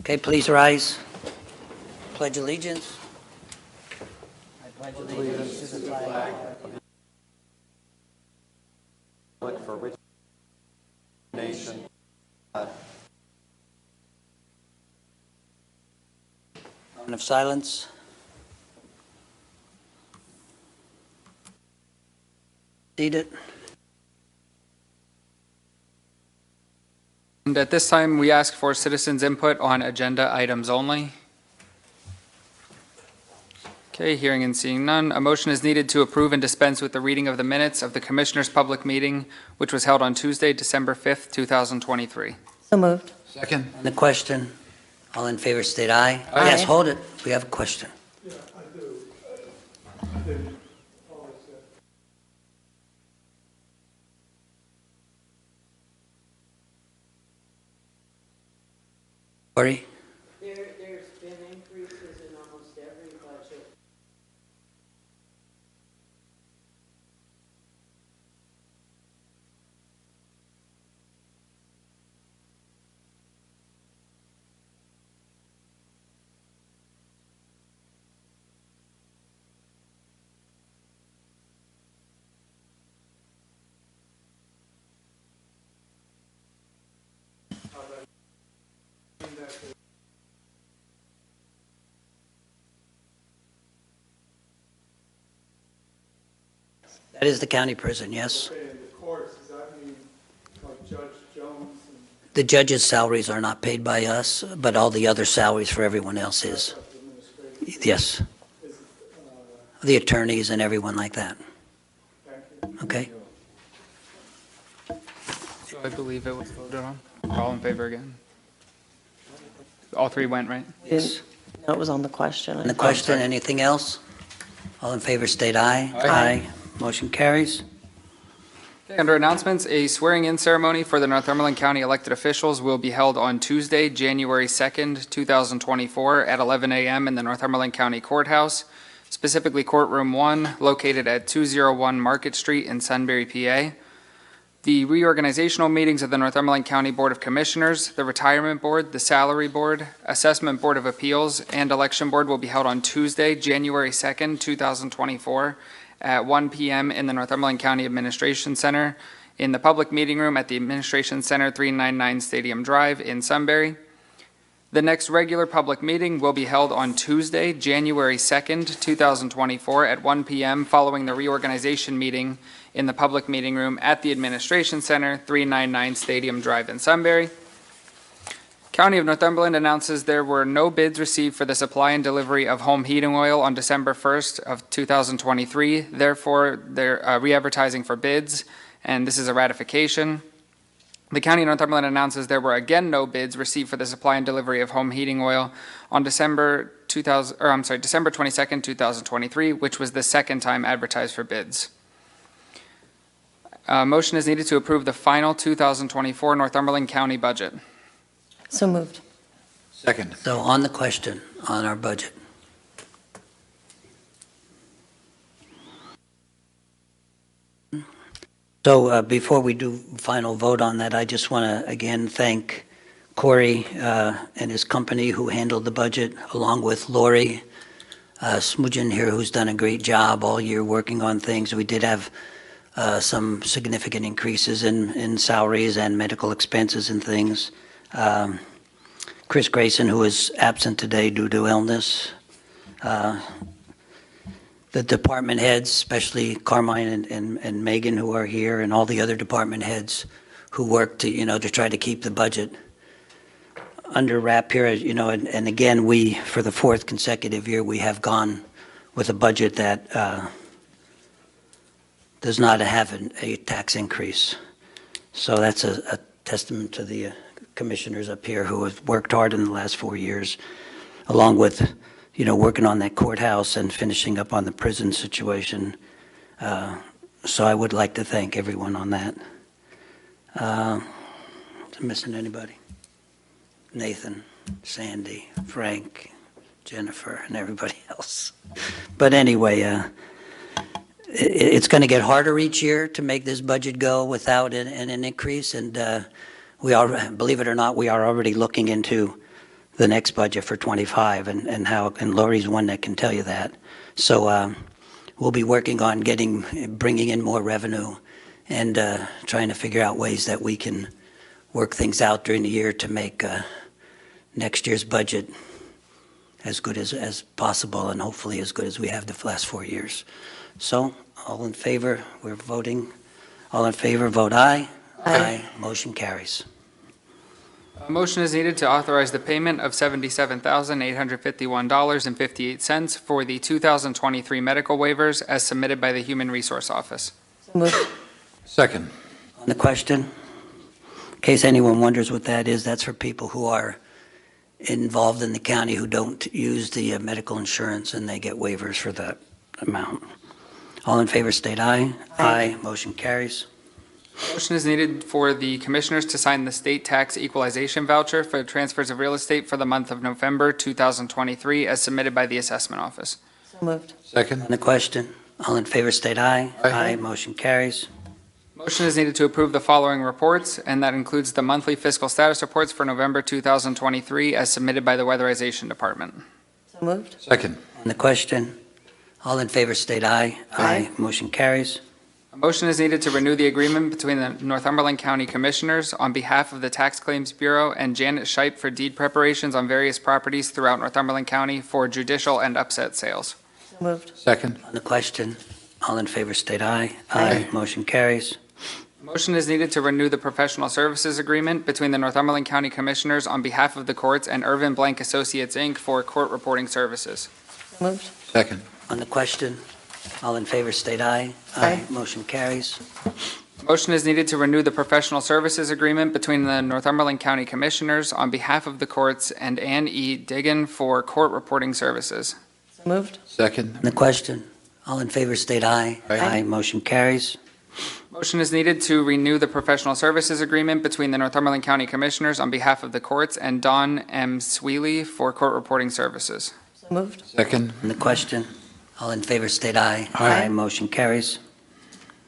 Okay, please rise. Pledge allegiance. I pledge allegiance to the flag for which nation. moment of silence. Seated. And at this time, we ask for citizens' input on agenda items only. Okay, hearing and seeing none, a motion is needed to approve and dispense with the reading of the minutes of the Commissioners' Public Meeting, which was held on Tuesday, December 5th, 2023. So moved. Second. On the question, all in favor state aye. Aye. Yes, hold it. We have a question. Yeah, I do. I didn't always say. Cory? There's been increases in almost every budget. That is the county prison, yes. Okay, in the courts, does that mean like Judge Jones and The judges' salaries are not paid by us, but all the other salaries for everyone else is. administrative? Yes, Is, the attorneys and everyone like that, thank you. okay? So I believe it was voted on. All in favor again? All three went, right? Yes. No, it was on the question. On the question, anything else? All in favor state aye. Aye. Motion carries. Okay, under announcements, a swearing-in ceremony for the Northumberland County elected officials will be held on Tuesday, January 2nd, 2024 at 11 a.m. in the Northumberland County Courthouse, specifically Courtroom 1, located at 201 Market Street in Sunbury, PA. The reorganizational meetings of the Northumberland County Board of Commissioners, the Retirement Board, the Salary Board, Assessment Board of Appeals, and Election Board will be held on Tuesday, January 2nd, 2024 at 1 p.m. in the Northumberland County Administration Center in the public meeting room at the Administration Center 399 Stadium Drive in Sunbury. The next regular public meeting will be held on Tuesday, January 2nd, 2024 at 1 p.m. following the reorganization meeting in the public meeting room at the Administration Center 399 Stadium Drive in Sunbury. County of Northumberland announces there were no bids received for the supply and delivery of home heating oil on December 1st of 2023. Therefore, they're re-advertising for bids, and this is a ratification. The County of Northumberland announces there were again no bids received for the supply and delivery of home heating oil on December 22nd, 2023, which was the second time advertised for bids. Motion is needed to approve the final 2024 Northumberland County budget. So moved. Second. So on the question, on our budget. So before we do final vote on that, I just want to again thank Cory and his company who handled the budget, along with Lori Smudgen here, who's done a great job all year working on things. We did have some significant increases in salaries and medical expenses and things. Chris Grayson, who is absent today due to illness. The department heads, especially Carmine and Megan, who are here, and all the other department heads who work to try to keep the budget under wrap here, and again, we, for the fourth consecutive year, we have gone with a budget that does not have a tax increase. So that's a testament to the commissioners up here who have worked hard in the last 4 years, along with working on that courthouse and finishing up on the prison situation. So I would like to thank everyone on that. Am I missing anybody? Nathan, Sandy, Frank, Jennifer, and everybody else. But anyway, it's going to get harder each year to make this budget go without an increase, and we are, believe it or not, we are already looking into the next budget for '25 and how, and Lori's one that can tell you that. So we'll be working on bringing in more revenue and trying to figure out ways that we can work things out during the year to make next year's budget as good as possible and hopefully as good as we have the last 4 years. So, all in favor, we're voting. All in favor, vote aye. Aye. Motion carries. A motion is needed to authorize the payment of $77,851.58 for the 2023 medical waivers as submitted by the Human Resource Office. So moved. Second. On the question, in case anyone wonders what that is, that's for people who are involved in the county who don't use the medical insurance and they get waivers for that amount. All in favor, state aye. Aye. Motion carries. Motion is needed for the Commissioners to sign the state tax equalization voucher for transfers of real estate for the month of November 2023 as submitted by the Assessment Office. So moved. Second. On the question, all in favor, state aye. Aye. Motion carries. Motion is needed to approve the following reports, and that includes the monthly fiscal status reports for November 2023 as submitted by the Weatherization Department. So moved. Second. On the question, all in favor, state aye. Aye. Motion carries. A motion is needed to renew the agreement between the Northumberland County Commissioners on behalf of the Tax Claims Bureau and Janet Shipe for deed preparations on various properties throughout Northumberland County for judicial and upset sales. So moved. Second. On the question, all in favor, state aye. Aye. Motion carries. A motion is needed to renew the professional services agreement between the Northumberland County Commissioners on behalf of the courts and Irvin Blank Associates, Inc. for court reporting services. So moved. Second. On the question, all in favor, state aye. Aye. Motion carries. A motion is needed to renew the professional services agreement between the Northumberland County Commissioners on behalf of the courts and Ann E. Diggin for court reporting services. So moved. Second. On the question, all in favor, state aye. Aye. Motion carries. Motion is needed to renew the professional services agreement between the Northumberland County Commissioners on behalf of the courts and Don M. Sweely for court reporting services. So moved. Second. On the question, all in favor, state aye. Aye. Motion carries.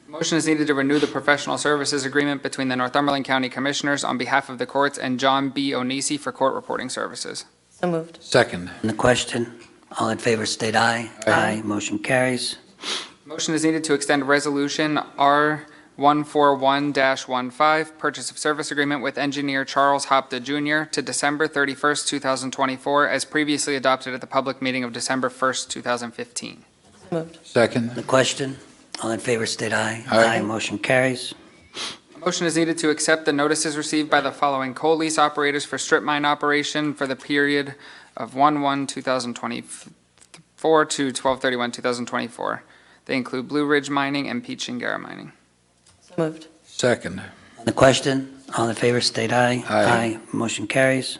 Motion is needed to renew the professional services agreement between the Northumberland County Commissioners on behalf of the courts and John B. Onisi for court reporting services. So moved. Second. On the question, all in favor, state aye. Aye. Motion carries. Motion is needed to extend Resolution R141-15, Purchase of Service Agreement with Engineer Charles Hopda Jr. to December 31st, 2024, as previously adopted at the public meeting of December 1st, 2015. So moved. Second. On the question, all in favor, state aye. Aye. Motion carries. A motion is needed to accept the notices received by the following coal lease operators for strip mine operation for the period of 1/1/2024 to 12/31/2024. They include Blue Ridge Mining and Peach Shingara Mining. So moved. Second. On the question, all in favor, state aye. Aye. Motion carries.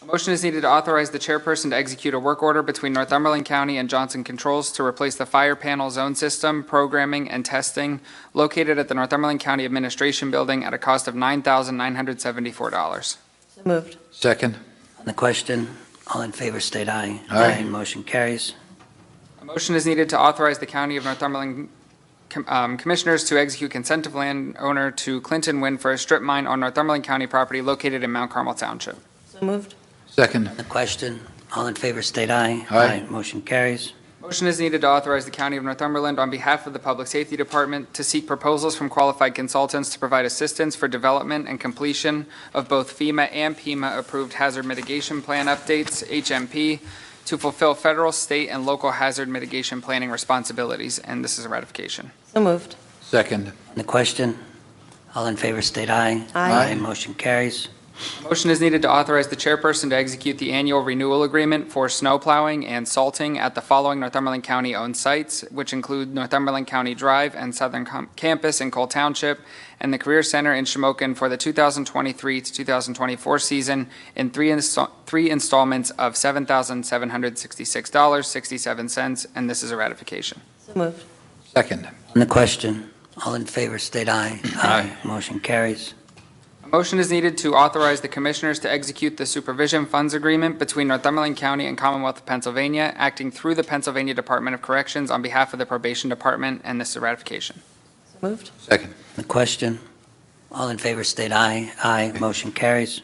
A motion is needed to authorize the chairperson to execute a work order between Northumberland County and Johnson Controls to replace the fire panel zone system, programming, and testing located at the Northumberland County Administration Building at a cost of $9,974. So moved. Second. On the question, all in favor, state aye. Aye. Motion carries. A motion is needed to authorize the County of Northumberland Commissioners to execute consent of landowner to Clinton Wind for a strip mine on Northumberland County property located in Mount Carmel Township. So moved. Second. On the question, all in favor, state aye. Aye. Motion carries. Motion is needed to authorize the County of Northumberland on behalf of the Public Safety Department to seek proposals from qualified consultants to provide assistance for development and completion of both FEMA and PEMA-approved hazard mitigation plan updates, HMP, to fulfill federal, state, and local hazard mitigation planning responsibilities, and this is a ratification. So moved. Second. On the question, all in favor, state aye. Aye. Motion carries. A motion is needed to authorize the chairperson to execute the annual renewal agreement for snow plowing and salting at the following Northumberland County-owned sites, which include Northumberland County Drive and Southern Campus in Cole Township, and the Career Center in Shamokin for the 2023 to 2024 season in three installments of $7,766.67, and this is a ratification. So moved. Second. On the question, all in favor, state aye. Aye. Motion carries. A motion is needed to authorize the Commissioners to execute the Supervision Funds Agreement between Northumberland County and Commonwealth of Pennsylvania, acting through the Pennsylvania Department of Corrections on behalf of the Probation Department, and this is a ratification. So moved. Second. On the question, all in favor, state aye. Motion carries.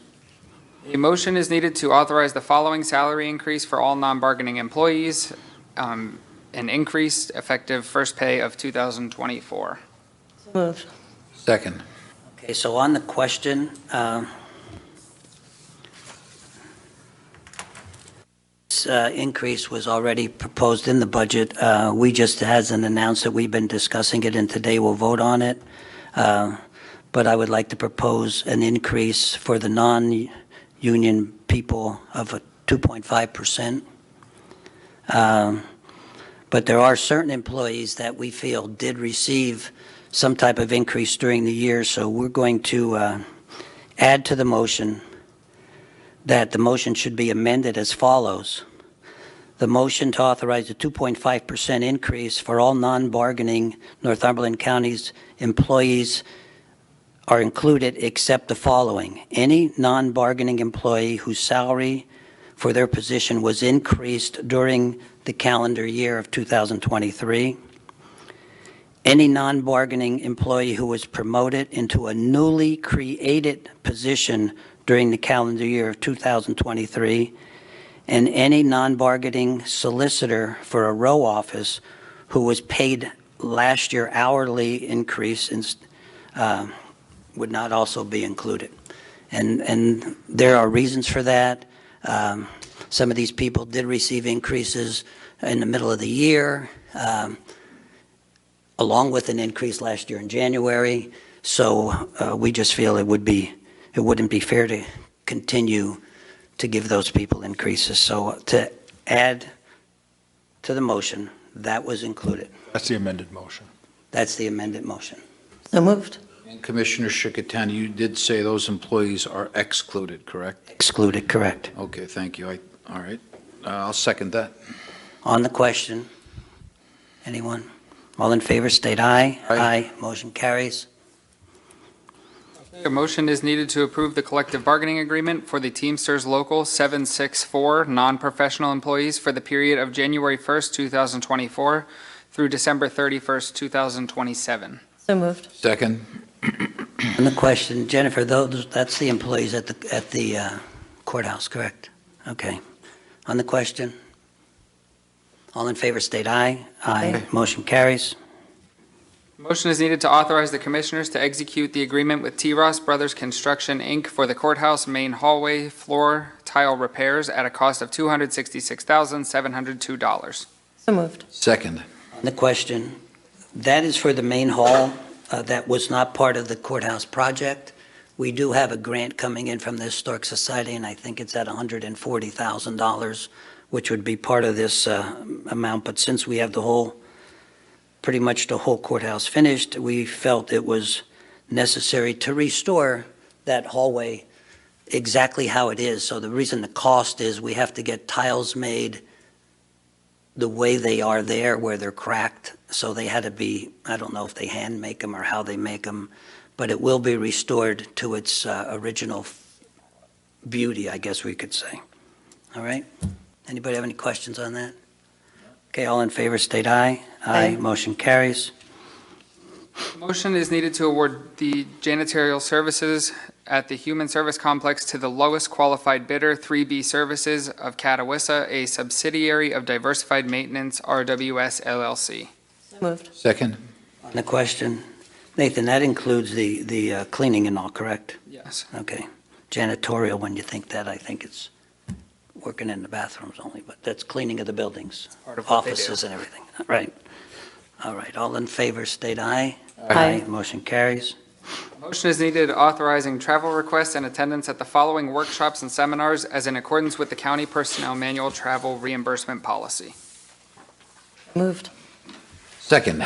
A A motion is needed to authorize the following salary increase for all non-bargaining employees, an increase effective first pay of 2024. So moved. Second. Okay, so on the question, this increase was already proposed in the budget. We just hasn't announced that we've been discussing it, and today we'll vote on it. But I would like to propose an increase for the non-union people of a 2.5%. But there are certain employees that we feel did receive some type of increase during the year, so we're going to add to the motion that the motion should be amended as follows. The motion to authorize a 2.5% increase for all non-bargaining Northumberland County's employees are included except the following. Any non-bargaining employee whose salary for their position was increased during the calendar year of 2023. Any non-bargaining employee who was promoted into a newly created position during the calendar year of 2023, and any non-bargaining solicitor for a row office who was paid last year hourly increase would not also be included. And there are reasons for that. Some of these people did receive increases in the middle of the year, along with an increase last year in January. So we just feel it wouldn't be fair to continue to give those people increases. So to add to the motion, that was included. That's the amended motion. That's the amended motion. So moved. And Commissioner Shikatani, you did say those employees are excluded, correct? Excluded, correct. Okay, thank you. All right. I'll second that. On the question, anyone? All in favor, state aye. Aye. Motion carries. A motion is needed to approve the collective bargaining agreement for the Teamsters Local 764 non-professional employees for the period of January 1st, 2024 through December 31st, 2027. So moved. Second. On the question, Jennifer, that's the employees at the courthouse, correct? Okay. On the question, all in favor, state aye. Aye. Motion carries. Motion is needed to authorize the Commissioners to execute the agreement with T. Ross Brothers Construction, Inc. for the courthouse main hallway floor tile repairs at a cost of $266,702. So moved. Second. On the question, that is for the main hall. That was not part of the courthouse project. We do have a grant coming in from the Historic Society, and I think it's at $140,000, which would be part of this amount. But since we have pretty much the whole courthouse finished, we felt it was necessary to restore that hallway exactly how it is. So the reason the cost is we have to get tiles made the way they are there, where they're cracked. So they had to be, I don't know if they hand make them or how they make them, but it will be restored to its original beauty, I guess we could say. All right? Anybody have any questions on that? Okay, all in favor, state aye. Aye. Motion carries. Motion is needed to award the janitorial services at the Human Service Complex to the lowest qualified bidder, 3B Services of Catawissa, a subsidiary of Diversified Maintenance, RWS LLC. So moved. Second. On the question, Nathan, that includes the cleaning and all, correct? Yes. Okay. Janitorial, when you think that, I think it's working in the bathrooms only, but that's cleaning of the buildings, Part of what they do. offices and everything. Right. All right, all in favor, state aye. Aye. Motion carries. Motion is needed authorizing travel requests and attendance at the following workshops and seminars as in accordance with the County Personnel Manual Travel Reimbursement Policy. Moved. Second.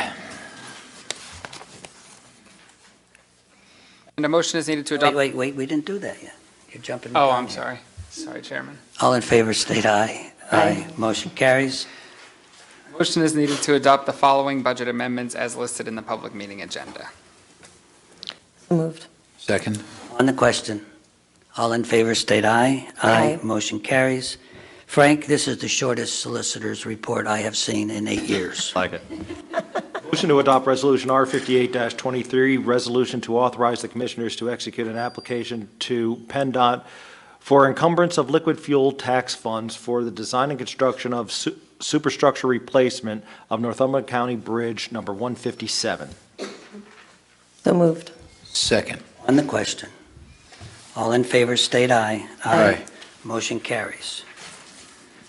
And a motion is needed to adopt. Wait, we didn't do that yet. You're jumping. Oh, the gun I'm here. sorry. Sorry, Chairman. All in favor, state aye. Aye. Motion carries. Motion is needed to adopt the following budget amendments as listed in the public meeting agenda. So moved. Second. On the question, all in favor, state aye. Aye. Motion carries. Frank, this is the shortest solicitor's report I have seen in 8 years. Like it. Motion to adopt Resolution R58-23, resolution to authorize the Commissioners to execute an application to PennDOT for encumbrance of liquid fuel tax funds for the design and construction of superstructure replacement of Northumberland County Bridge number 157. So moved. Second. On the question, all in favor, state aye. Aye. Motion carries.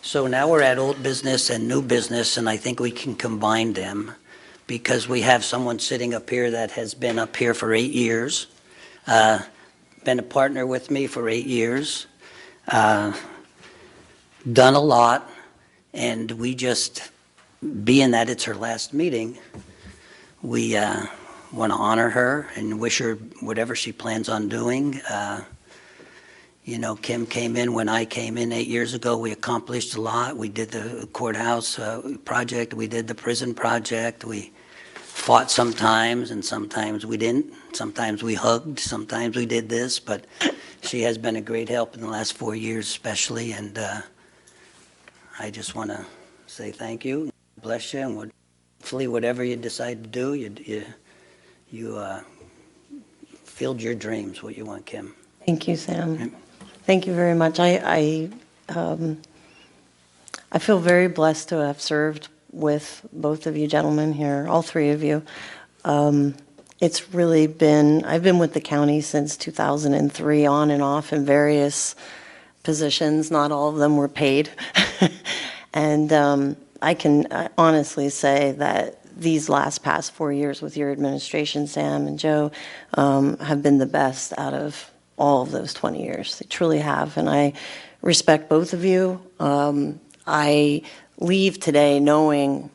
So now we're at old business and new business, and I think we can combine them because we have someone sitting up here that has been up here for 8 years, been a partner with me for 8 years, done a lot, and we just, being that it's her last meeting, we want to honor her and wish her whatever she plans on doing. You know, Kim came in when I came in 8 years ago. We accomplished a lot. We did the courthouse project. We did the prison project. We fought sometimes, and sometimes we didn't. Sometimes we hugged. Sometimes we did this. But she has been a great help in the last 4 years especially, and I just want to say thank you. Bless you, and hopefully whatever you decide to do, you filled your dreams, what you want, Kim. Thank you, Sam. Thank you very much. I feel very blessed to have served with both of you gentlemen here, all three of you. It's really been, I've been with the county since 2003, on and off in various positions. Not all of them were paid. And I can honestly say that these past 4 years with your administration, Sam and Joe, have been the best out of all of those 20 years. They truly have, and I respect both of you. I leave today knowing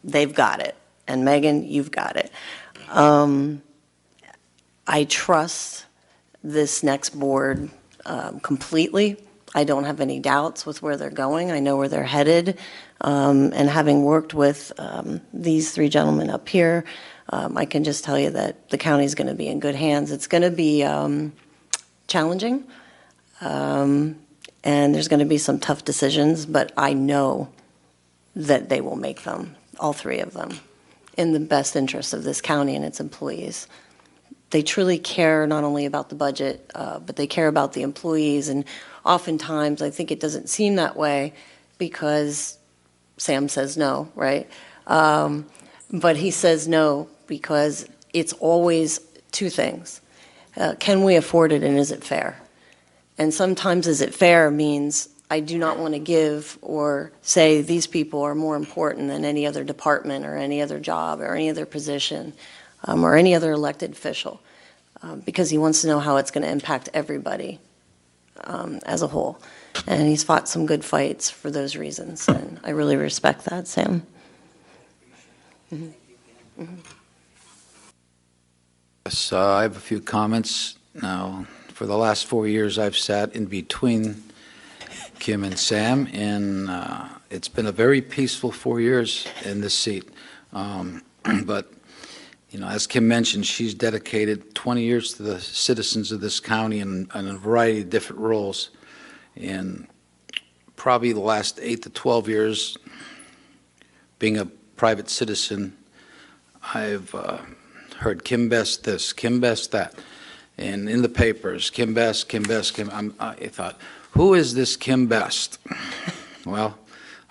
they've got it, and Megan, you've got it. I trust this next board completely. I don't have any doubts with where they're going. I know where they're headed. And having worked with these three gentlemen up here, I can just tell you that the county's going to be in good hands. It's going to be challenging, and there's going to be some tough decisions, but I know that they will make them, all three of them, in the best interest of this county and its employees. They truly care not only about the budget, but they care about the employees, and oftentimes I think it doesn't seem that way because Sam says no, right? But he says no because it's always two things. Can we afford it, and is it fair? And sometimes is it fair means I do not want to give or say these people are more important than any other department or any other job or any other position or any other elected official, because he wants to know how it's going to impact everybody as a whole. And he's fought some good fights for those reasons, and I really respect that, Sam. Mm-hmm. Mm-hmm. Yes, I have a few comments. Now, for the last 4 years, I've sat in between Kim and Sam, and it's been a very peaceful 4 years in this seat. But, you know, as Kim mentioned, she's dedicated 20 years to the citizens of this county in a variety of different roles. And probably the last 8 to 12 years, being a private citizen, I've heard Kim Best this, Kim Best that, and in the papers, Kim Best, Kim Best, I thought, who is this Kim Best? Well,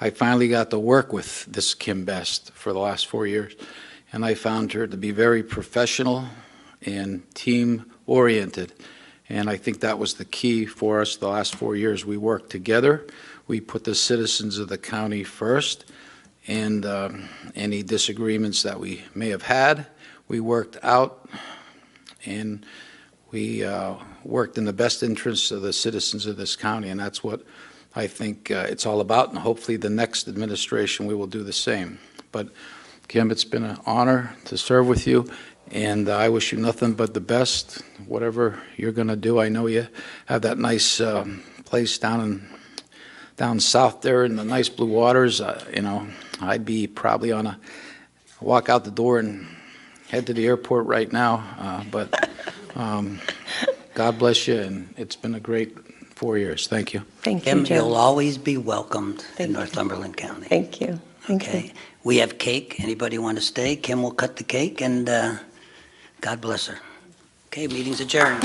I finally got to work with this Kim Best for the last 4 years, and I found her to be very professional and team-oriented. And I think that was the key for us the last 4 years. We worked together. We put the citizens of the county first, and any disagreements that we may have had, we worked out, and we worked in the best interests of the citizens of this county, and that's what I think it's all about, and hopefully the next administration we will do the same. But Kim, it's been an honor to serve with you, and I wish you nothing but the best, whatever you're going to do. I know you have that nice place down south there in the nice blue waters. You know, I'd be probably on a walk out the door and head to the airport right now. But God bless you, and it's been a great 4 years. Thank you. Thank you, Kim, Joe. you'll always be welcomed Thank in you. Northumberland County. Thank you. Thank you. Okay, we have cake. Anybody want to stay? Kim will cut the cake, and God bless her. Okay, meeting's adjourned.